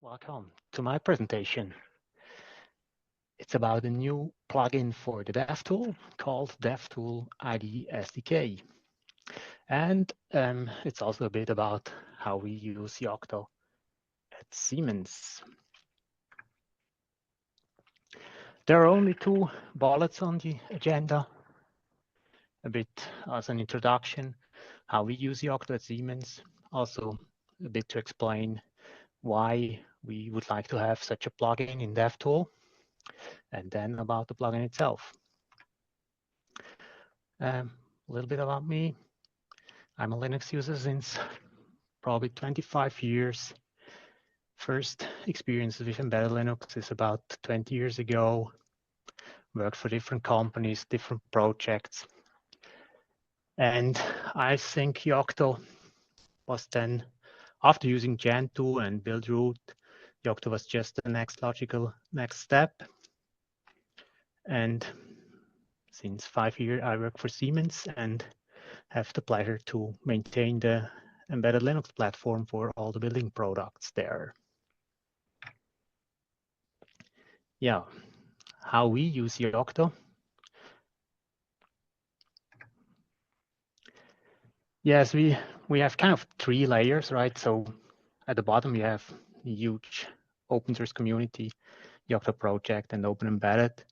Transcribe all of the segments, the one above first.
Welcome to my presentation. It's about a new plugin for the devtool called devtool ID SDK. And it's also a bit about how we use Yocto at Siemens. There are only two bullets on the agenda. A bit as an introduction, how we use Yocto at Siemens. Also a bit to explain why we would like to have such a plugin in devtool, and then about the plugin itself. A little bit about me. I'm a Linux user since probably 25 years. First experience with embedded Linux is about 20 years ago. Worked for different companies, different projects. And I think Yocto was then, after using Gentoo and Buildroot, Yocto was just the next logical next step. And since 5 years, I work for Siemens and have the pleasure to maintain the embedded Linux platform for all the building products there. Yeah, how we use Yocto. Yes, we have kind of three layers, right? So at the bottom, we have a huge open source community, Yocto project, and Open Embedded.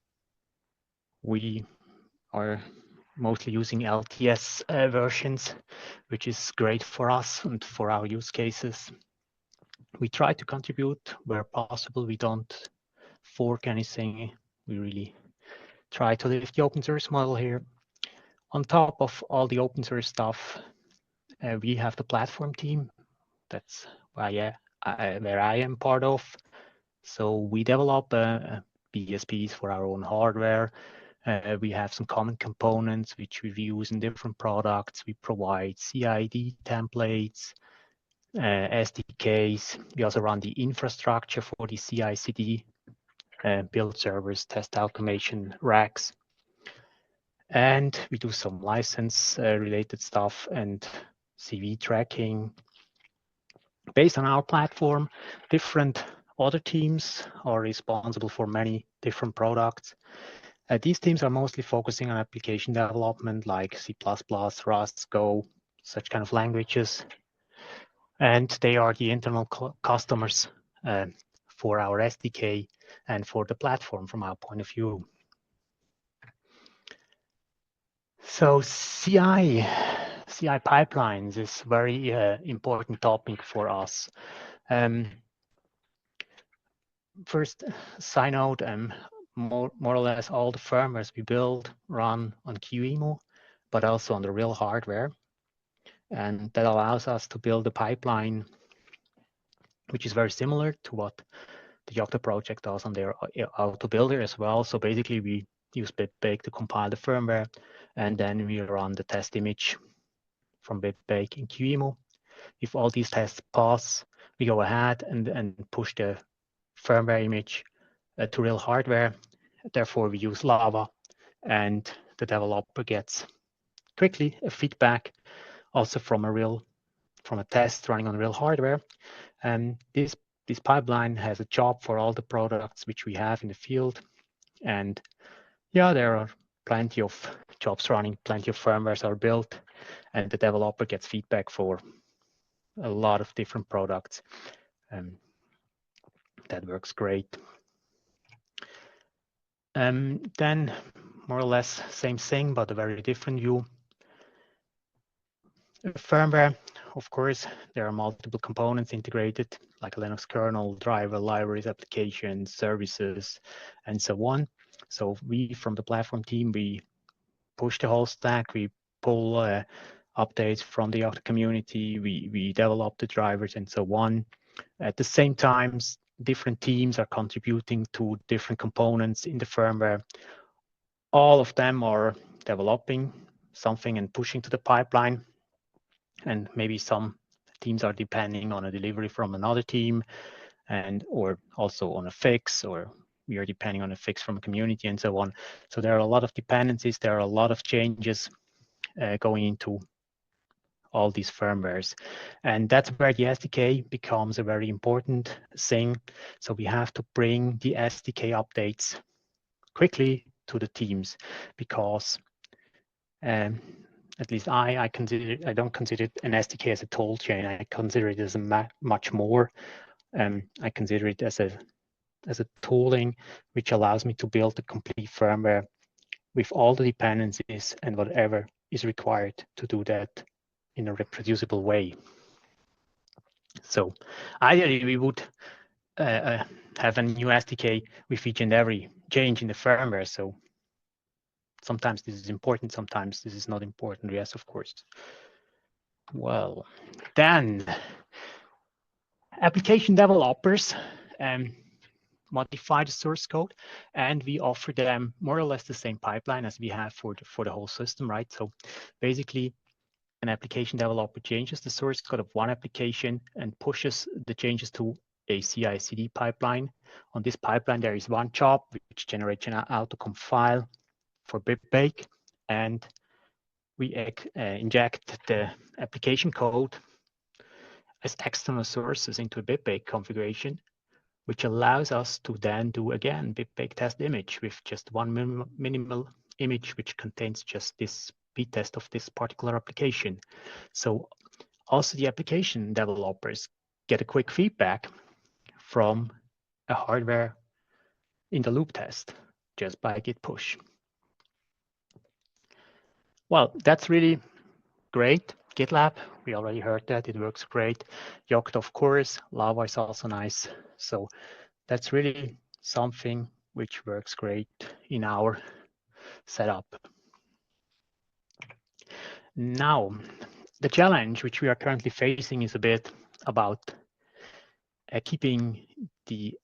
We are mostly using LTS versions, which is great for us and for our use cases. We try to contribute where possible. We don't fork anything. We really try to live the open source model here. On top of all the open source stuff, we have the platform team. That's where I am part of. So we develop BSPs for our own hardware. We have some common components which we use in different products. We provide CID templates, SDKs. We also run the infrastructure for the CI/CD, build servers, test automation racks. And we do some license related stuff and CV tracking. Based on our platform, different other teams are responsible for many different products. These teams are mostly focusing on application development like C++, Rust, Go, such kind of languages. And they are the internal customers for our SDK and for the platform from our point of view. So CI pipelines is very important topic for us. First, side note, more or less all the firmwares we build run on QEMU, but also on the real hardware. And that allows us to build a pipeline which is very similar to what the Yocto project does on their auto builder as well. So basically we use BitBake to compile the firmware, and then we run the test image from BitBake in QEMU. If all these tests pass, we go ahead and push the firmware image to real hardware. Therefore, we use Lava, and the developer gets quickly a feedback also from a test running on real hardware. And this pipeline has a job for all the products which we have in the field. And yeah, there are plenty of jobs running, plenty of firmwares are built, and the developer gets feedback for a lot of different products. That works great. Then more or less same thing, but a very different view. Firmware, of course, there are multiple components integrated, like a Linux kernel, driver, libraries, applications, services, and so on. So we, from the platform team, we push the whole stack. We pull updates from the Yocto community. We develop the drivers and so on. At the same time, different teams are contributing to different components in the firmware. All of them are developing something and pushing to the pipeline. And maybe some teams are depending on a delivery from another team, or also on a fix, or we are depending on a fix from a community and so on. So there are a lot of dependencies. There are a lot of changes going into all these firmwares. And that's where the SDK becomes a very important thing. So we have to bring the SDK updates quickly to the teams, because at least I don't consider an SDK as a tool chain. I consider it as a much more. I consider it as a tooling which allows me to build a complete firmware with all the dependencies and whatever is required to do that in a reproducible way. So ideally, we would have a new SDK with each and every change in the firmware. So sometimes this is important, sometimes this is not important. Yes, of course. Well, then application developers modify the source code, and we offer them more or less the same pipeline as we have for the whole system, right? So basically, an application developer changes the source code of one application and pushes the changes to a CI/CD pipeline. On this pipeline, there is one job which generates an autocomp file for BibBake, and we inject the application code as external sources into a BibBake configuration, which allows us to then do again BibBake test image with just one minimal image, which contains just this speed test of this particular application. So also the application developers get a quick feedback from a hardware in the loop test just by git push. Well, that's really great. GitLab, we already heard that, it works great. Yocto, of course, Lava is also nice. So that's really something which works great in our setup. Now, the challenge which we are currently facing is a bit about keeping the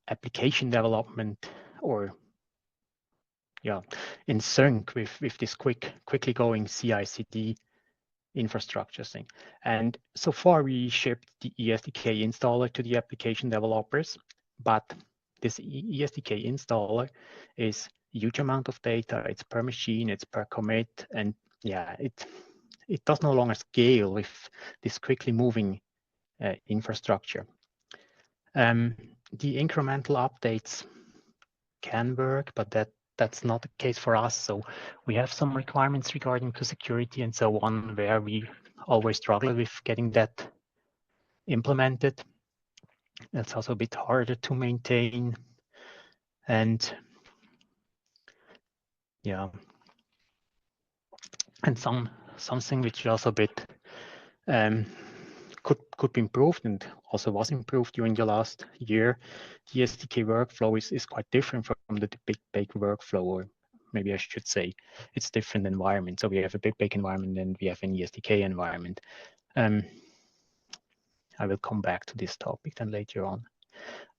application development in sync with this quickly going CI/CD infrastructure thing. And so far we shipped the ESDK installer to the application developers, but this ESDK installer is a huge amount of data. It's per machine, it's per commit, and yeah, it does no longer scale with this quickly moving infrastructure. The incremental updates can work, but that's not the case for us. So we have some requirements regarding to security and so on, where we always struggle with getting that implemented. That's also a bit harder to maintain. And yeah, and something which is also a bit could be improved and also was improved during the last year. The SDK workflow is quite different from the BibBake workflow, or maybe I should say it's different environment. So we have a BibBake environment and we have an ESDK environment. I will come back to this topic then later on.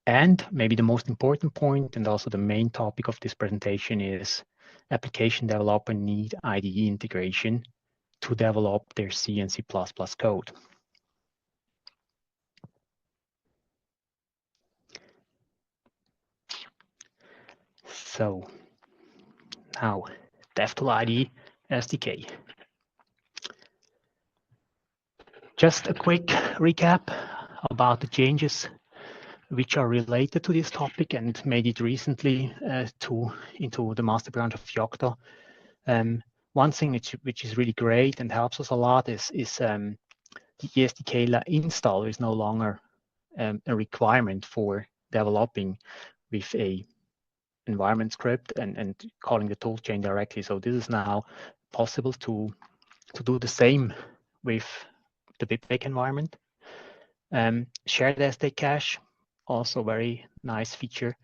And maybe the most important point, and also the main topic of this presentation, is application developer need IDE integration to develop their C and C++ code. So now, devtool IDE SDK. Just a quick recap about the changes which are related to this topic and made it recently into the master branch of Yocto. One thing which is really great and helps us a lot is the ESDK install is no longer a requirement for developing with a environment script and calling the toolchain directly. So this is now possible to do the same with the BibBake environment. Shared sstate-cache, also very nice feature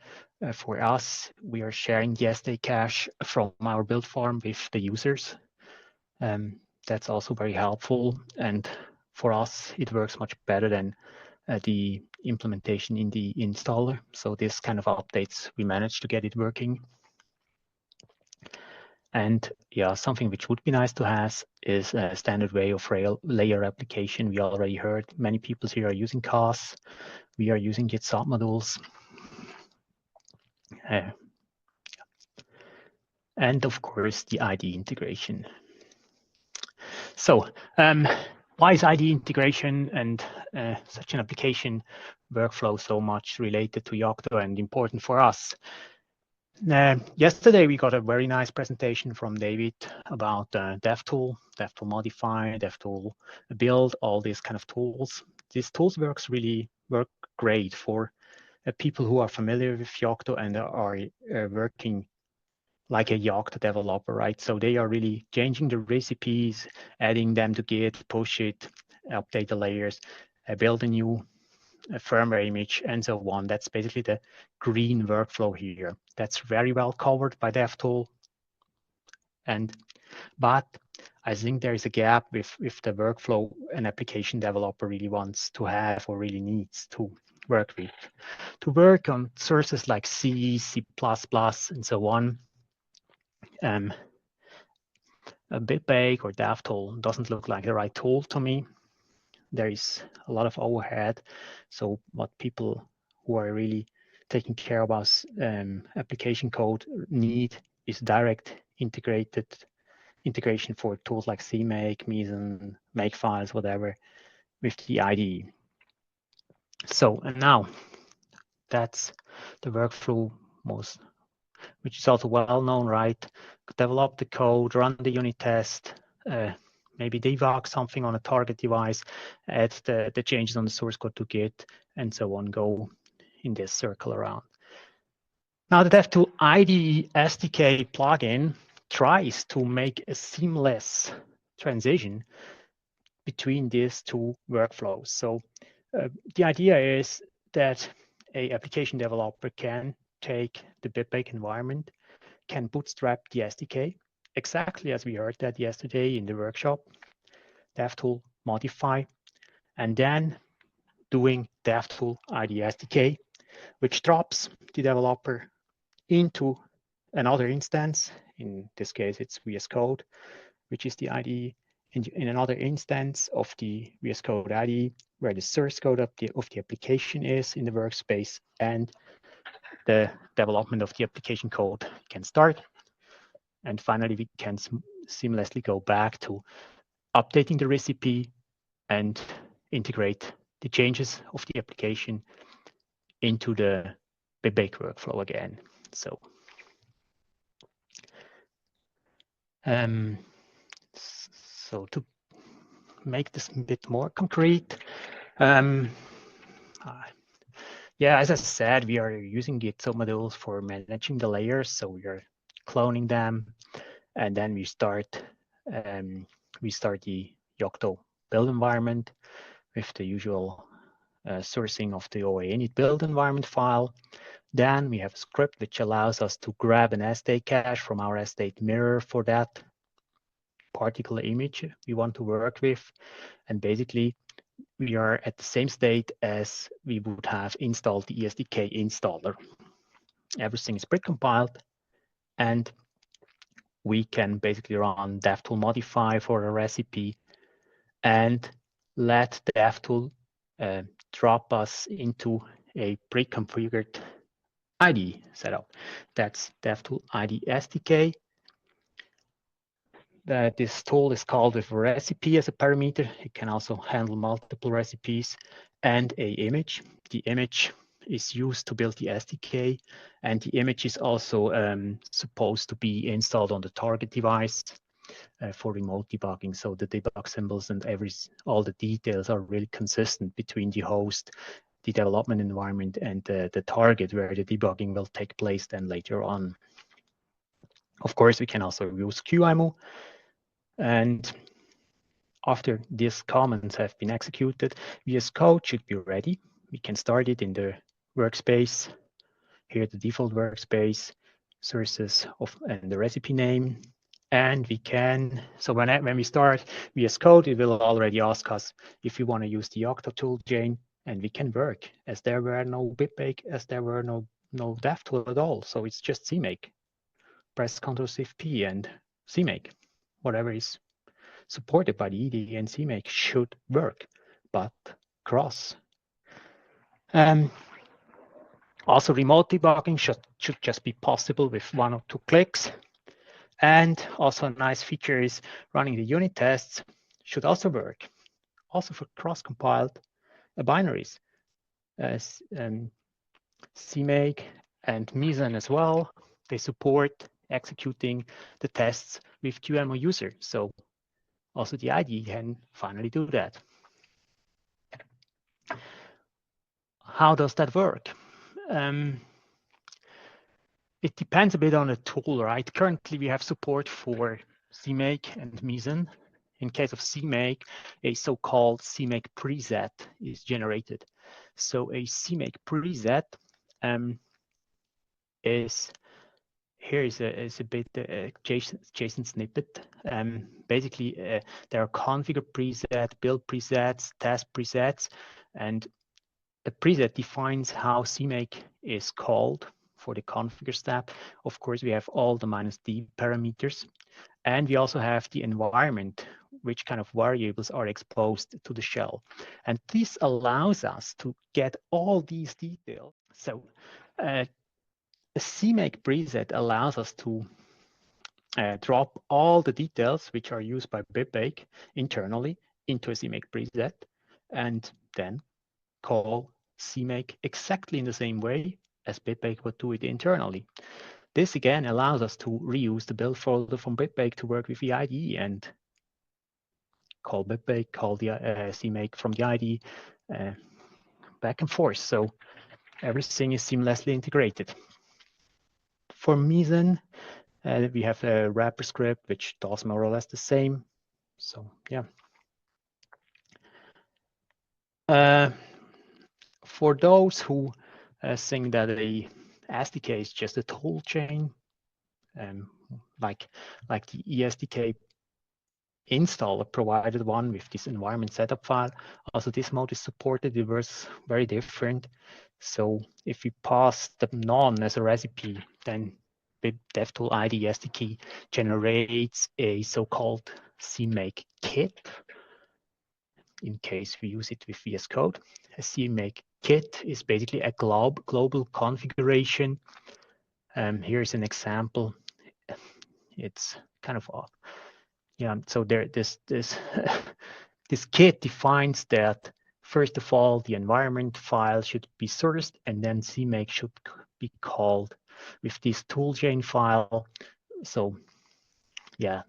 for us. We are sharing the sstate-cache from our build farm with the users. That's also very helpful, and for us it works much better than the implementation in the installer. So this kind of updates, we managed to get it working. And yeah, something which would be nice to have is a standard way of layer application. We already heard many people here are using CAS. We are using Git submodules. And of course, the IDE integration. So why is IDE integration and such an application workflow so much related to Yocto and important for us? Yesterday, we got a very nice presentation from David about devtool, devtool modify, devtool build, all these kind of tools. These tools work great for people who are familiar with Yocto and are working like a Yocto developer, right? So they are really changing the recipes, adding them to Git, push it, update the layers, build a new firmware image, and so on. That's basically the green workflow here. That's very well covered by devtool. But I think there is a gap with the workflow an application developer really wants to have or really needs to work with. To work on sources like C, C++, and so on, a BitBake or devtool doesn't look like the right tool to me. There is a lot of overhead. So what people who are really taking care of us application code need is direct integration for tools like CMake, Meson, Makefiles, whatever, with the IDE. So, and now that's the workflow which is also well known, right? Develop the code, run the unit test, maybe debug something on a target device, add the changes on the source code to Git, and so on, go in this circle around. Now the devtool IDE SDK plugin tries to make a seamless transition between these two workflows. So the idea is that an application developer can take the BitBake environment, can bootstrap the SDK, exactly as we heard that yesterday in the workshop, devtool modify, and then doing devtool IDE SDK, which drops the developer into another instance. In this case, it's VSCode, which is the IDE, in another instance of the VSCode IDE, where the source code of the application is in the workspace, and the development of the application code can start. And finally, we can seamlessly go back to updating the recipe and integrate the changes of the application into the BitBake workflow again. So, so to make this a bit more concrete, yeah, as I said, we are using Yocto modules for managing the layers. So we are cloning them, and then we start the Yocto build environment with the usual sourcing of the OA init build environment file. Then we have a script which allows us to grab an sstate-cache from our sstate mirror for that particular image we want to work with. And basically, we are at the same state as we would have installed the ESDK installer. Everything is precompiled, and we can basically run devtool modify for a recipe and let devtool drop us into a pre-configured IDE setup. That's devtool IDE SDK. This tool is called with recipe as a parameter. It can also handle multiple recipes and a image. The image is used to build the SDK, and the image is also supposed to be installed on the target device for remote debugging. So the debug symbols and all the details are really consistent between the host, the development environment, and the target where the debugging will take place then later on. Of course, we can also use QEMU. And after these commands have been executed, VSCode should be ready. We can start it in the workspace. Here, the default workspace, sources and the recipe name. And we can, so when we start VSCode, it will already ask us if we want to use the Yocto toolchain, and we can work as there were no BitBake, as there were no devtool at all. So it's just CMake. Press Ctrl+Shift+P and CMake. Whatever is supported by the IDE and CMake should work, but cross. Also, remote debugging should just be possible with 1 or 2 clicks. And also a nice feature is running the unit tests should also work. also for cross-compiled binaries. CMake and Meson as well, they support executing the tests with QEMU user. So also the IDE can finally do that. How does that work? It depends a bit on the tool, right? Currently, we have support for CMake and Meson. In case of CMake, a so-called CMake preset is generated. So a CMake preset is a bit JSON snippet. Basically, there are configure preset, build presets, test presets, and a preset defines how CMake is called for the configure step. Of course, we have all the -d parameters, and we also have the environment, which kind of variables are exposed to the shell. And this allows us to get all these details. So a CMake preset allows us to drop all the details which are used by BitBake internally into a CMake preset, and then call CMake exactly in the same way as BitBake would do it internally. This again allows us to reuse the build folder from BitBake to work with the IDE and call BitBake, call the CMake from the IDE back and forth. So everything is seamlessly integrated. For Meson, we have a wrapper script which does more or less the same. So yeah. For those who think that a SDK is just a tool chain, like the ESDK installer provided one with this environment setup file. Also, this mode is supported. It was very different. So if we pass the none as a recipe, then the devtool IDE SDK generates a so-called CMake kit. In case we use it with VSCode, a CMake kit is basically a global configuration. Here's an example. It's kind of yeah. So this kit defines that first of all the environment file should be sourced, and then CMake should be called with this toolchain file. So yeah.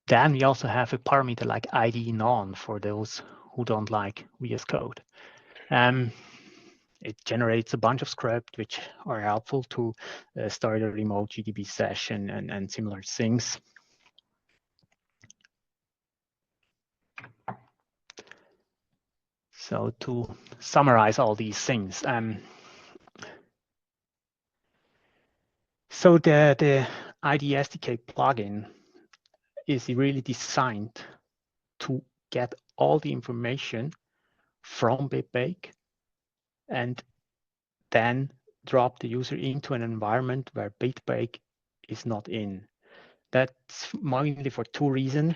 Then we also have a parameter like IDE none for those who don't like VSCode. It generates a bunch of scripts which are helpful to start a remote GDB session and similar things. So to summarize all these things, so the IDE SDK plugin is really designed to get all the information from BitBake and then drop the user into an environment where BitBake is not in. That's mainly for two reasons.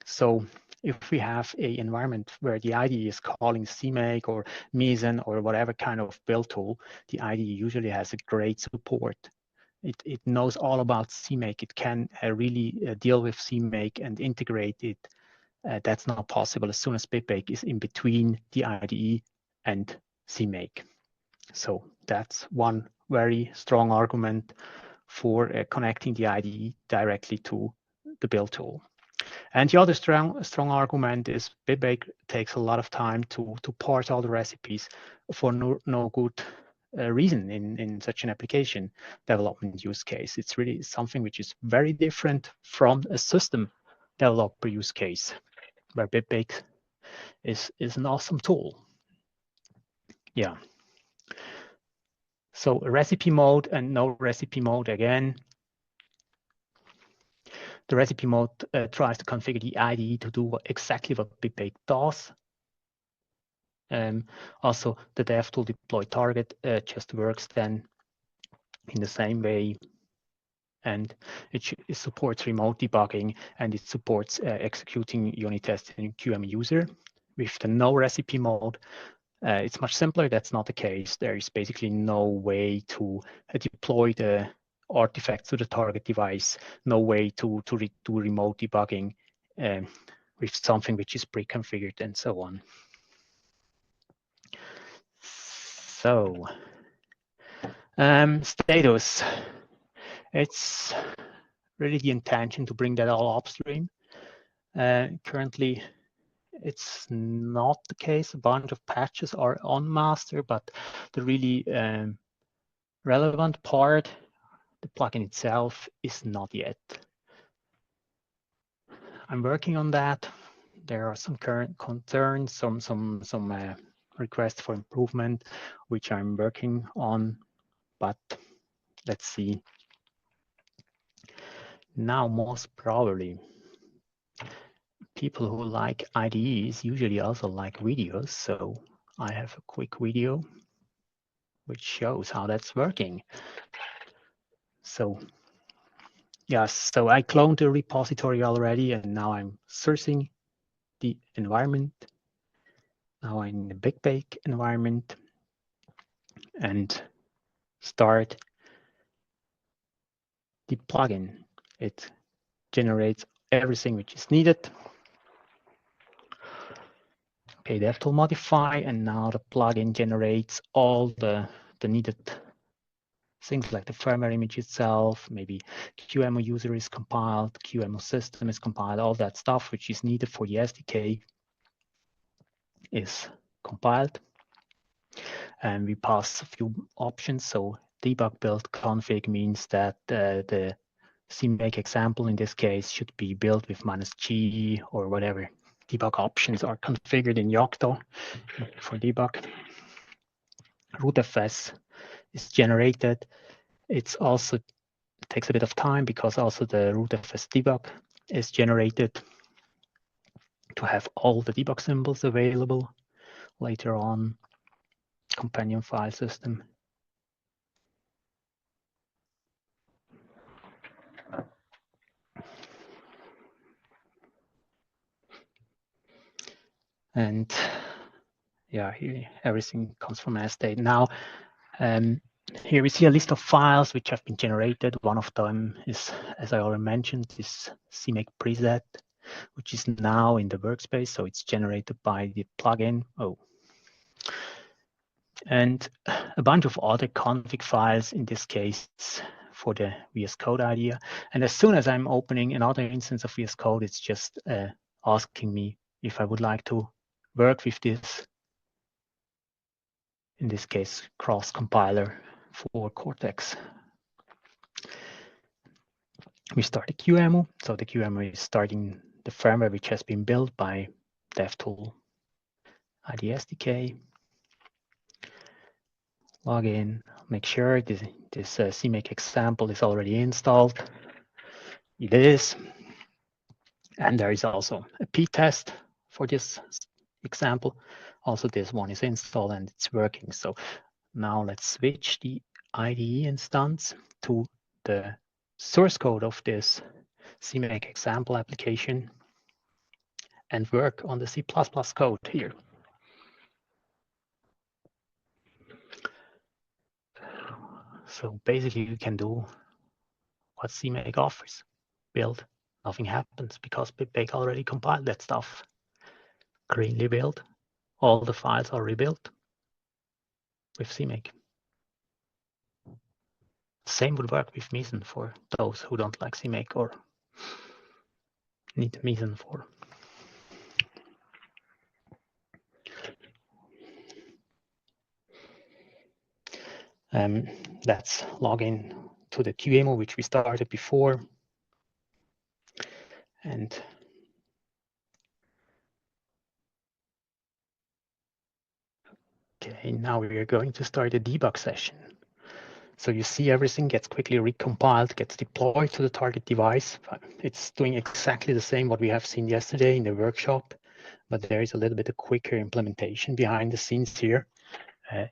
So if we have an environment where the IDE is calling CMake or Meson or whatever kind of build tool, the IDE usually has a great support. It knows all about CMake. It can really deal with CMake and integrate it. That's not possible as soon as BitBake is in between the IDE and CMake. So that's one very strong argument for connecting the IDE directly to the build tool. And the other strong argument is BitBake takes a lot of time to parse all the recipes for no good reason in such an application development use case. It's really something which is very different from a system developer use case, where BitBake is an awesome tool. Yeah. So recipe mode and no recipe mode again. The recipe mode tries to configure the IDE to do exactly what BitBake does. Also, the devtool deploy target just works then in the same way, and it supports remote debugging, and it supports executing unit tests in QEMU user. With the no recipe mode, it's much simpler. That's not the case. There is basically no way to deploy artifacts to the target device, no way to do remote debugging with something which is pre-configured and so on. So, status. It's really the intention to bring that all upstream. Currently, it's not the case. A bunch of patches are on master, but the really relevant part, the plugin itself, is not yet. I'm working on that. There are some current concerns, some requests for improvement, which I'm working on, but let's see. Now, most probably, people who like IDEs usually also like videos, so I have a quick video which shows how that's working. So yes, so I cloned the repository already, and now I'm sourcing the environment. Now I'm in the Big Bake environment and start the plugin. It generates everything which is needed. Okay, devtool modify, and now the plugin generates all the needed things like the firmware image itself, maybe QEMU user is compiled, QEMU system is compiled, all that stuff which is needed for the SDK is compiled. And we pass a few options. So debug build config means that the CMake example in this case should be built with -G or whatever debug options are configured in Yocto for debug. rootfs is generated. It's also takes a bit of time because also the rootfs debug is generated to have all the debug symbols available later on. Companion file system. And yeah, here everything comes from sstate. Now, here we see a list of files which have been generated. One of them is, as I already mentioned, this CMake preset, which is now in the workspace. So it's generated by the plugin. Oh. And a bunch of other config files, in this case, for the VSCode idea. And as soon as I'm opening another instance of VSCode, it's just asking me if I would like to work with this, in this case, cross-compiler for Cortex. We start the QEMU. So the QEMU is starting the firmware which has been built by devtool IDE SDK. Log in, make sure this CMake example is already installed. It is. And there is also a p-test for this example. Also, this one is installed and it's working. So now let's switch the IDE instance to the source code of this CMake example application and work on the C++ code here. So basically you can do what CMake offers. Build, nothing happens because BigBake already compiled that stuff. Greenly build, all the files are rebuilt with CMake. Same would work with Meson for those who don't like CMake or need Meson for. Let's log in to the QEMU, which we started before. And okay, now we are going to start a debug session. So you see everything gets quickly recompiled, gets deployed to the target device. It's doing exactly the same what we have seen yesterday in the workshop, but there is a little bit of quicker implementation behind the scenes here.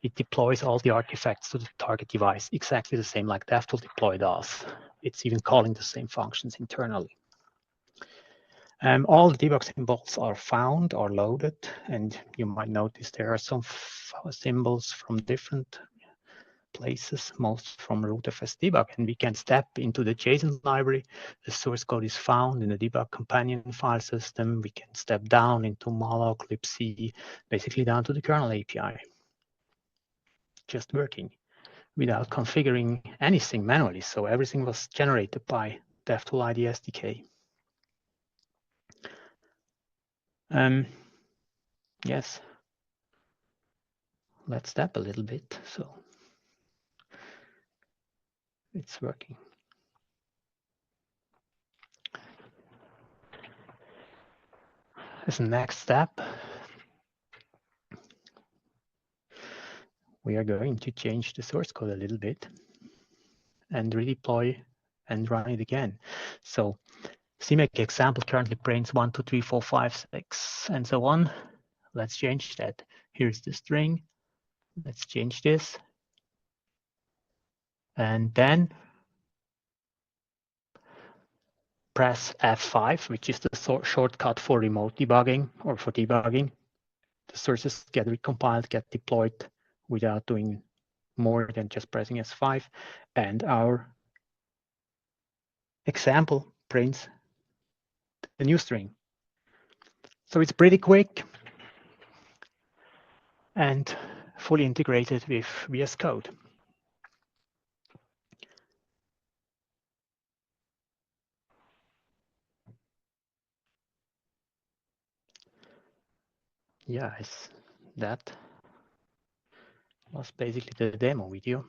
It deploys all the artifacts to the target device, exactly the same like devtool deploy does. It's even calling the same functions internally. All the debug symbols are found or loaded, and you might notice there are some symbols from different places, most from rootfs debug, and we can step into the JSON library. The source code is found in the debug companion file system. We can step down into malloc, libc, basically down to the kernel API, just working without configuring anything manually. So everything was generated by devtool ID SDK. Yes, let's step a little bit. So it's working. As a next step, we are going to change the source code a little bit and redeploy and run it again. So CMake example currently prints 1, 2, 3, 4, 5, 6, and so on. Let's change that. Here's the string. Let's change this. And then press F5, which is the shortcut for remote debugging or for debugging. The sources get recompiled, get deployed without doing more than just pressing S5. And our example prints the new string. So it's pretty quick and fully integrated with VSCode. Yeah, that was basically the demo video.